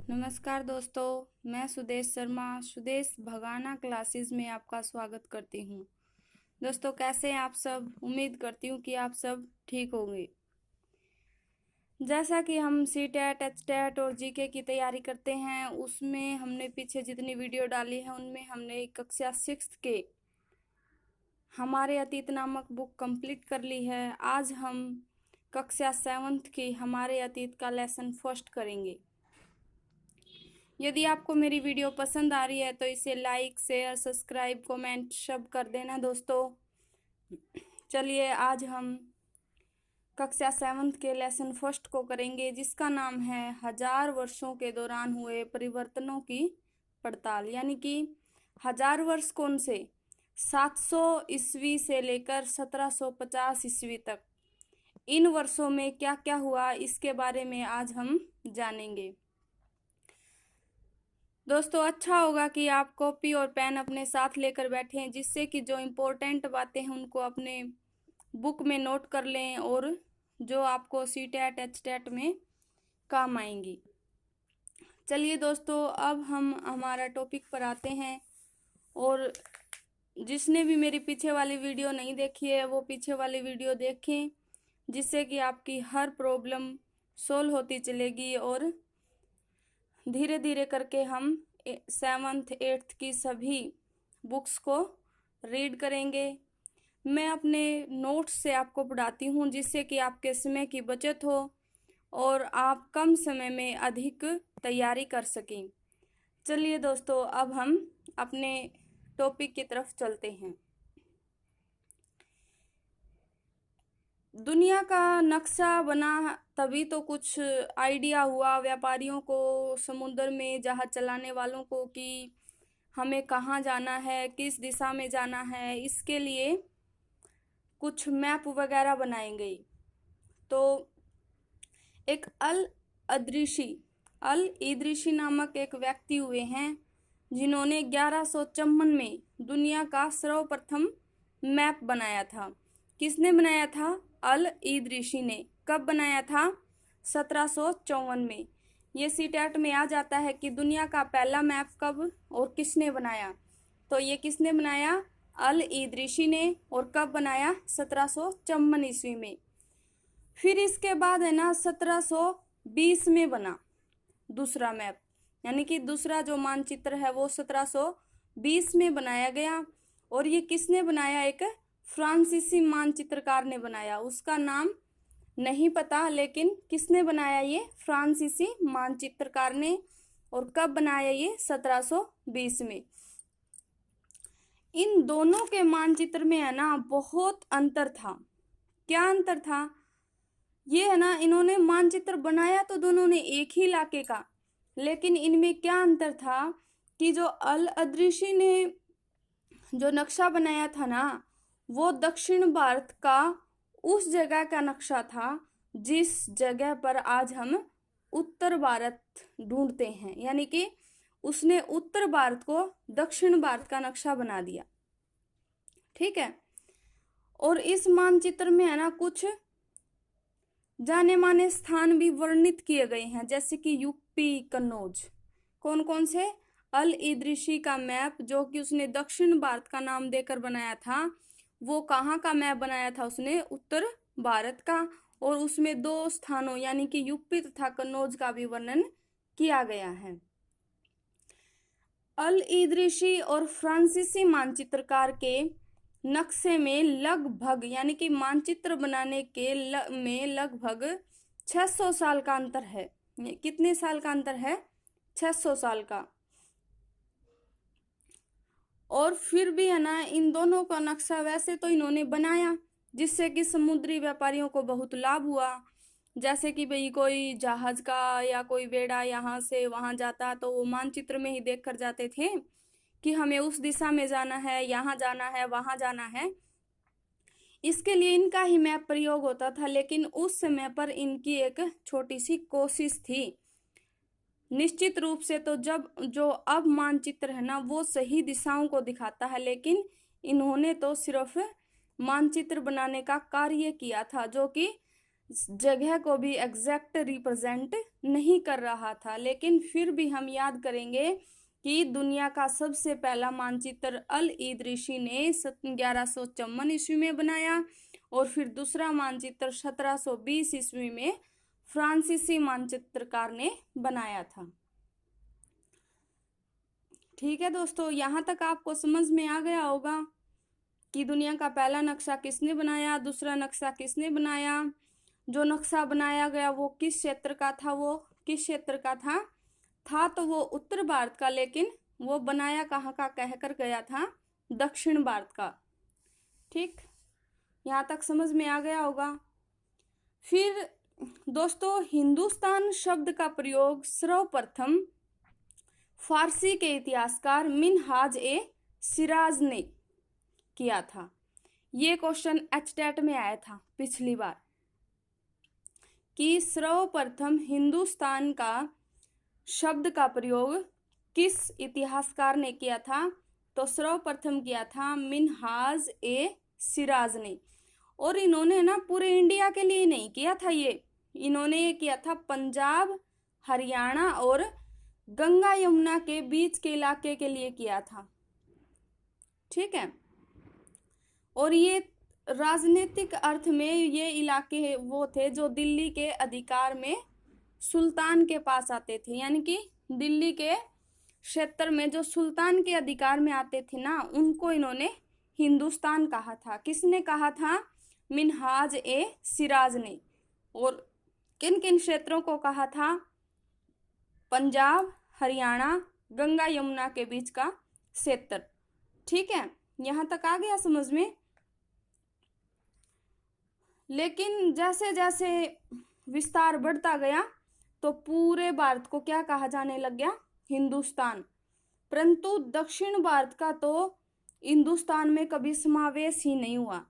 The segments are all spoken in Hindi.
नमस्कार दोस्तों, मैं सुदेश शर्मा सुदेश भगाना क्लासेस में आपका स्वागत करती हूँ। दोस्तों, कैसे हैं आप सब? उम्मीद करती हूँ कि आप सब ठीक होंगे। जैसा कि हम सीटेट, एचटेट और जीके की तैयारी करते हैं, उसमें हमने पीछे जितनी वीडियो डाली है उनमें हमने कक्षा 6 के हमारे अतीत नामक बुक कंप्लीट कर ली है। आज हम कक्षा 7 की हमारे अतीत का लेसन फर्स्ट करेंगे। यदि आपको मेरी वीडियो पसंद आ रही है तो इसे लाइक, शेयर, सब्सक्राइब, कमेंट सब कर देना दोस्तों। चलिए आज हम कक्षा 7 के लेसन फर्स्ट को करेंगे, जिसका नाम है 1000 वर्षों के दौरान हुए परिवर्तनों की पड़ताल। यानी कि 1000 वर्ष कौन से? 700 ईस्वी से लेकर 1750 ईस्वी तक। इन वर्षों में क्या क्या हुआ, इसके बारे में आज हम जानेंगे। दोस्तों, अच्छा होगा कि आप कॉपी और पेन अपने साथ लेकर बैठें, जिससे कि जो इम्पोर्टेंट बातें हैं उनको अपने बुक में नोट कर लें और जो आपको सीटेट, एचटेट में काम आएंगी। चलिए दोस्तों, अब हम हमारा टॉपिक पर आते हैं। और जिसने भी मेरी पीछे वाली वीडियो नहीं देखी है वो पीछे वाली वीडियो देखें, जिससे कि आपकी हर प्रॉब्लम सोल्व होती चलेगी और धीरे धीरे करके हम 7th 8th की सभी बुक्स को रीड करेंगे। मैं अपने नोट्स से आपको पढ़ाती हूँ, जिससे कि आपके समय की बचत हो और आप कम समय में अधिक तैयारी कर सकें। चलिए दोस्तों, अब हम अपने टॉपिक की तरफ चलते हैं। दुनिया का नक्शा बना तभी तो कुछ आइडिया हुआ व्यापारियों को, समुद्र में जहाज चलाने वालों को, कि हमें कहाँ जाना है, किस दिशा में जाना है। इसके लिए कुछ मैप वगैरह बनाए गए। तो एक अल इदृशी नामक एक व्यक्ति हुए हैं, जिन्होंने 1154 में दुनिया का सर्वप्रथम मैप बनाया था। किसने बनाया था? अल इदृशी ने। कब बनाया था? 1754 में। ये सीटेट में आ जाता है कि दुनिया का पहला मैप कब और किसने बनाया। तो ये किसने बनाया? अल इदृशी ने। और कब बनाया? 1754 ईस्वी में। फिर इसके बाद है ना 1720 में बना दूसरा मैप, यानी कि दूसरा जो मानचित्र है वो 1720 में बनाया गया। और ये किसने बनाया? एक फ्रांसीसी मानचित्रकार ने बनाया। उसका नाम नहीं पता, लेकिन किसने बनाया? ये फ्रांसीसी मानचित्रकार ने। और कब बनाया? ये 1720 में। इन दोनों के मानचित्र में है ना बहुत अंतर था। क्या अंतर था? ये है ना, इन्होंने मानचित्र बनाया तो दोनों ने एक ही इलाके का, लेकिन इनमें क्या अंतर था कि जो अल इदृशी ने जो नक्शा बनाया था ना, वो दक्षिण भारत का उस जगह का नक्शा था जिस जगह पर आज हम उत्तर भारत ढूंढते हैं। यानी कि उसने उत्तर भारत को दक्षिण भारत का नक्शा बना दिया। ठीक है। और इस मानचित्र में है ना कुछ जाने माने स्थान भी वर्णित किए गए हैं, जैसे कि यूपी, कन्नौज। कौन कौन से? अल इदृशी का मैप, जो कि उसने दक्षिण भारत का नाम देकर बनाया था, वो कहाँ का मैप बनाया था? उसने उत्तर भारत का। और उसमें 2 स्थानों यानी कि यूपी तथा कन्नौज का भी वर्णन किया गया है। अल इदृशी और फ्रांसीसी मानचित्रकार के नक्शे में लगभग, यानी कि मानचित्र बनाने के में लगभग 600 साल का अंतर है। कितने साल का अंतर है? 600 साल का। और फिर भी है ना, इन दोनों का नक्शा वैसे तो इन्होंने बनाया जिससे कि समुद्री व्यापारियों को बहुत लाभ हुआ। जैसे कि भाई कोई जहाज का या कोई बेड़ा यहाँ से वहाँ जाता तो वो मानचित्र में ही देख कर जाते थे कि हमें उस दिशा में जाना है, यहाँ जाना है, वहाँ जाना है। इसके लिए इनका ही मैप प्रयोग होता था, लेकिन उस समय पर इनकी एक छोटी सी कोशिश थी। निश्चित रूप से तो जब जो अब मानचित्र है ना वो सही दिशाओं को दिखाता है, लेकिन इन्होंने तो सिर्फ मानचित्र बनाने का कार्य किया था, जो कि जगह को भी एग्जैक्ट रिप्रेजेंट नहीं कर रहा था, लेकिन फिर भी हम याद करेंगे कि दुनिया का सबसे पहला मानचित्र अल इदरीसी ने 1154 ईस्वी में बनाया, और फिर दूसरा मानचित्र 1720 ईस्वी में फ्रांसीसी मानचित्रकार ने बनाया था। ठीक है दोस्तों, यहाँ तक आपको समझ में आ गया होगा कि दुनिया का पहला नक्शा किसने बनाया, दूसरा नक्शा किसने बनाया, जो नक्शा बनाया गया वो किस क्षेत्र का था, वो किस क्षेत्र का था तो वो उत्तर भारत का, लेकिन वो बनाया कहाँ का कहकर गया था, दक्षिण भारत का। ठीक, यहाँ तक समझ में आ गया होगा। फिर दोस्तों, हिंदुस्तान शब्द का प्रयोग सर्वप्रथम फारसी के इतिहासकार मिनहाज ए सिराज ने किया था। ये क्वेश्चन एचटेट में आया था पिछली बार कि सर्वप्रथम हिंदुस्तान का शब्द का प्रयोग किस इतिहासकार ने किया था, तो सर्वप्रथम किया था मिनहाज ए सिराज ने। और इन्होंने ना पूरे इंडिया के लिए नहीं किया था, इन्होंने ये किया था पंजाब, हरियाणा और गंगा यमुना के बीच के इलाके के लिए किया था। ठीक है, और ये राजनीतिक अर्थ में ये इलाके वो थे जो दिल्ली के अधिकार में सुल्तान के पास आते थे, यानी कि दिल्ली के क्षेत्र में जो सुल्तान के अधिकार में आते थे ना, उनको इन्होंने हिंदुस्तान कहा था। किसने कहा था? मिनहाज ए सिराज ने। और किन किन क्षेत्रों को कहा था? पंजाब, हरियाणा, गंगा यमुना के बीच का क्षेत्र। ठीक है, यहाँ तक आ गया समझ में। लेकिन जैसे जैसे विस्तार बढ़ता गया तो पूरे भारत को क्या कहा जाने लग गया? हिंदुस्तान। परंतु दक्षिण भारत का तो हिंदुस्तान में कभी समावेश ही नहीं हुआ,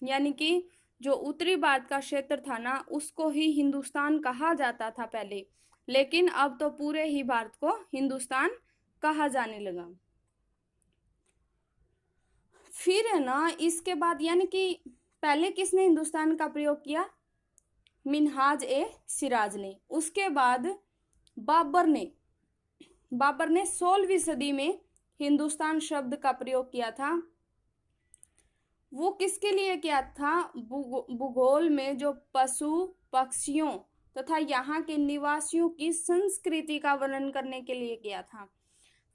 यानी कि जो उत्तरी भारत का क्षेत्र था ना, उसको ही हिंदुस्तान कहा जाता था पहले, लेकिन अब तो पूरे ही भारत को हिंदुस्तान कहा जाने लगा। फिर है ना, इसके बाद यानी कि पहले किसने हिंदुस्तान का प्रयोग किया? मिनहाज ए सिराज ने। उसके बाद बाबर ने 16वीं सदी में हिंदुस्तान शब्द का प्रयोग किया था। वो किसके लिए किया था? भूगोल में जो पशु पक्षियों तथा यहाँ के निवासियों की संस्कृति का वर्णन करने के लिए किया था।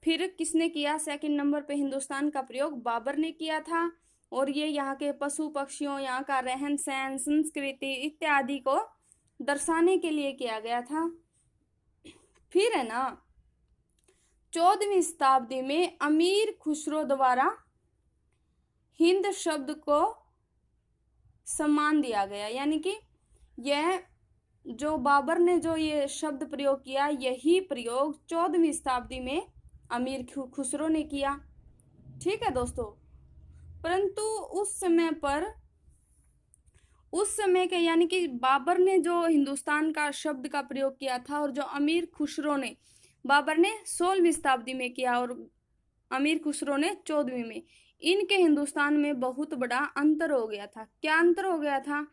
फिर किसने किया? सेकंड नंबर पे हिंदुस्तान का प्रयोग बाबर ने किया था, और ये यहाँ के पशु पक्षियों, यहाँ का रहन सहन, संस्कृति इत्यादि को दर्शाने के लिए किया गया था। फिर है ना, 14वीं शताब्दी में अमीर खुसरो द्वारा हिंद शब्द को सम्मान दिया गया, यानी कि यह जो बाबर ने जो ये शब्द प्रयोग किया, यही प्रयोग 14वीं शताब्दी में अमीर खुसरो ने किया। ठीक है दोस्तों, परंतु उस समय के यानी कि बाबर ने जो हिंदुस्तान का शब्द का प्रयोग किया था और जो अमीर खुसरो ने, बाबर ने 16वीं शताब्दी में किया और अमीर खुसरो ने 14वीं में, इनके हिंदुस्तान में बहुत बड़ा अंतर हो गया था। क्या अंतर हो गया था?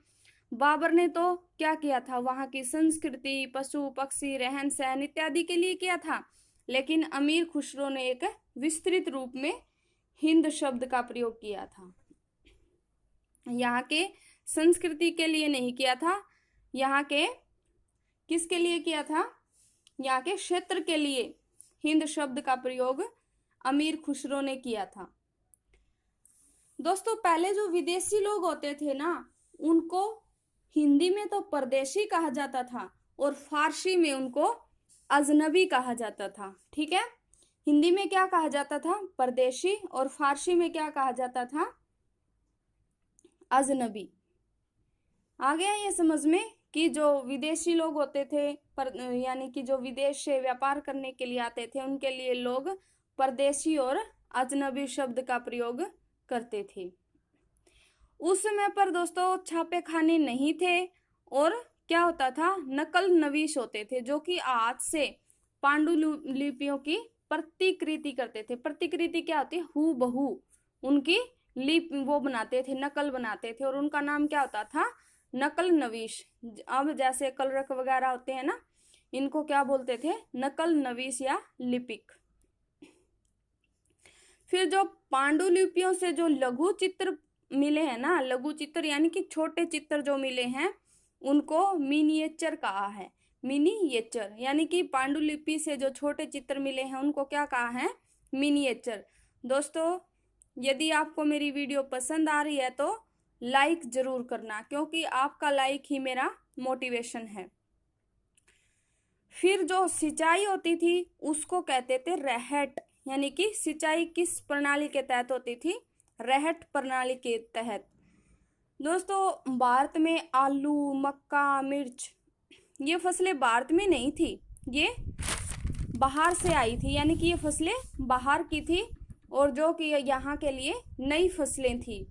बाबर ने तो क्या किया था? वहाँ की संस्कृति, पशु पक्षी, रहन सहन इत्यादि के लिए किया था, लेकिन अमीर खुसरो ने एक विस्तृत रूप में हिंद शब्द का प्रयोग किया था। यहाँ के संस्कृति के लिए नहीं किया था, यहाँ के किसके लिए किया था? यहाँ के क्षेत्र के लिए हिंद शब्द का प्रयोग अमीर खुसरो ने किया था। दोस्तों, पहले जो विदेशी लोग होते थे ना, उनको हिंदी में तो परदेशी कहा जाता था और फारसी में उनको अजनबी कहा जाता था। ठीक है, हिंदी में क्या कहा जाता था? परदेशी, और फारसी में क्या कहा जाता था? अजनबी। आ गया ये समझ में कि जो विदेशी लोग होते थे, यानी कि जो विदेश से व्यापार करने के लिए आते थे, उनके लिए लोग परदेशी और अजनबी शब्द का प्रयोग करते थे। उस समय पर दोस्तों छापे खाने नहीं थे, और क्या होता था? नकल नवीश होते थे, जो कि हाथ से पांडुलिपियों की प्रतिकृति करते थे। प्रतिकृति क्या होती है? हू बहू उनकी लिपि वो बनाते थे, नकल बनाते थे, और उनका नाम क्या होता था? नकल नवीश। अब जैसे कलरक वगैरह होते हैं ना, इनको क्या बोलते थे? नकल नवीश या लिपिक। फिर जो पांडुलिपियों से जो लघु चित्र मिले हैं ना, लघु चित्र यानी कि छोटे चित्र जो मिले हैं, उनको मिनिएचर कहा है। मिनिएचर यानी कि पांडुलिपि से जो छोटे चित्र मिले हैं उनको क्या कहा है? मिनिएचर। दोस्तों, यदि आपको मेरी वीडियो पसंद आ रही है तो लाइक जरूर करना, क्योंकि आपका लाइक ही मेरा मोटिवेशन है। फिर जो सिंचाई होती थी उसको कहते थे रहट, यानी कि सिंचाई किस प्रणाली के तहत होती थी? रहट प्रणाली के तहत। दोस्तों, भारत में आलू, मक्का, मिर्च ये फसलें भारत में नहीं थी, ये बाहर से आई थी, यानी कि ये फसलें बाहर की थी और जो कि यहाँ के लिए नई फसलें थी।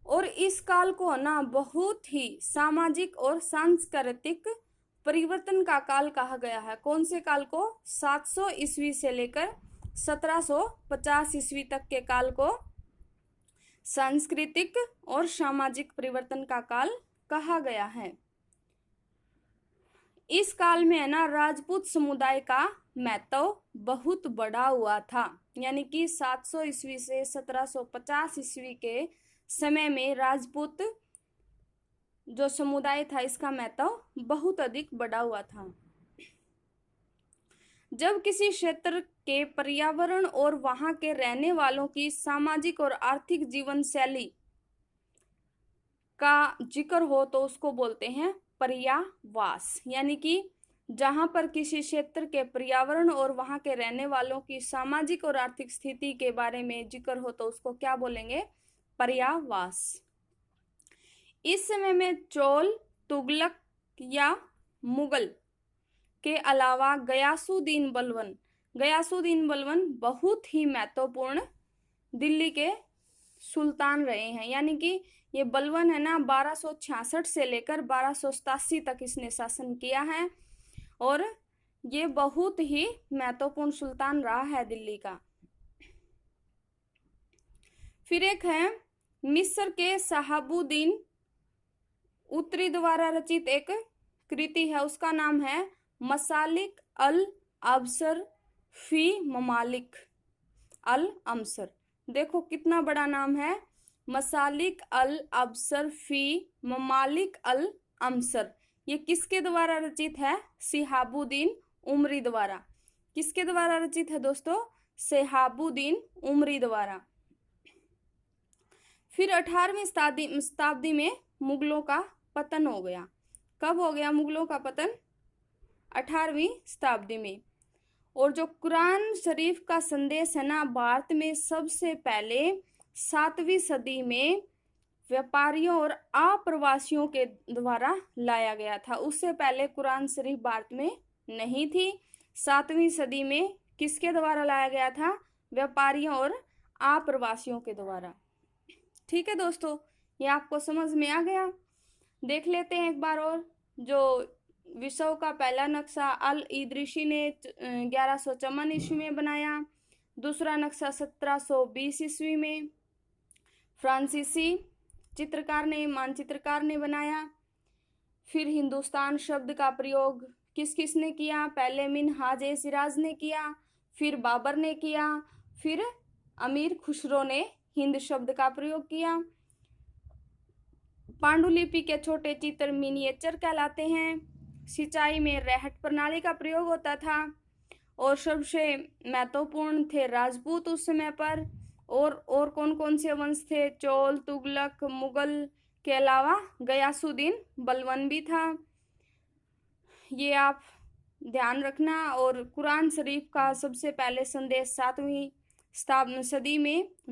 और इस काल को ना बहुत ही सामाजिक और सांस्कृतिक परिवर्तन का काल कहा गया है। कौन से काल को? 700 ईस्वी से लेकर 1750 ईस्वी तक के काल को सांस्कृतिक और सामाजिक परिवर्तन का काल कहा गया है। इस काल में है ना राजपूत समुदाय का महत्व बहुत बड़ा हुआ था, यानी कि 700 ईस्वी से 1750 ईस्वी के समय में राजपूत जो समुदाय था इसका महत्व बहुत अधिक बढ़ा हुआ था। जब किसी क्षेत्र के पर्यावरण और वहां के रहने वालों की सामाजिक और आर्थिक जीवन शैली का जिक्र हो तो उसको बोलते हैं पर्यावास, यानी कि जहां पर किसी क्षेत्र के पर्यावरण और वहां के रहने वालों की सामाजिक और आर्थिक स्थिति के बारे में जिक्र हो तो उसको क्या बोलेंगे? पर्यावास। इस समय में चोल, तुगलक या मुगल के अलावा गयासुद्दीन बलबन बहुत ही महत्वपूर्ण दिल्ली के सुल्तान रहे हैं, यानी कि ये बलबन है ना 1266 से लेकर 1287 तक इसने शासन किया है और ये बहुत ही महत्वपूर्ण सुल्तान रहा है दिल्ली का। फिर एक है मिस्र के शहाबुद्दीन उत्तरी द्वारा रचित एक कृति है, उसका नाम है मसालिक अल अबसर फी ममालिक अल अमसर। देखो कितना बड़ा नाम है, मसालिक अल अबसर फी ममालिक अल अमसर। ये किसके द्वारा रचित है? शिहाबुद्दीन उमरी द्वारा। किसके द्वारा रचित है दोस्तों? शिहाबुद्दीन उमरी द्वारा। फिर 18वीं शताब्दी में मुगलों का पतन हो गया। कब हो गया मुगलों का पतन? 18वीं शताब्दी में। और जो कुरान शरीफ का संदेश है ना भारत में सबसे पहले 7वीं सदी में व्यापारियों और अप्रवासियों के द्वारा लाया गया था। उससे पहले कुरान शरीफ भारत में नहीं थी। 7वीं सदी में किसके द्वारा लाया गया था? व्यापारियों और अप्रवासियों के द्वारा। ठीक है दोस्तों, ये आपको समझ में आ गया। देख लेते हैं एक बार और। जो विश्व का पहला नक्शा अल इदरीसी ने 1154 ईस्वी में बनाया। दूसरा नक्शा 1720 ईस्वी में फ्रांसीसी मानचित्रकार ने बनाया। फिर हिंदुस्तान शब्द का प्रयोग किस किसने किया? पहले मिनहाज ए सिराज ने किया, फिर बाबर ने किया, फिर अमीर खुसरो ने हिंद शब्द का प्रयोग किया। पांडुलिपि के छोटे चित्र मिनिएचर कहलाते हैं। सिंचाई में रहट प्रणाली का प्रयोग होता था और सबसे महत्वपूर्ण थे राजपूत उस समय पर। और कौन कौन से वंश थे? चोल, तुगलक, मुगल के अलावा गयासुद्दीन बलबन भी था। ये आप ध्यान रखना। और कुरान शरीफ का सबसे पहले संदेश 7वीं सदी में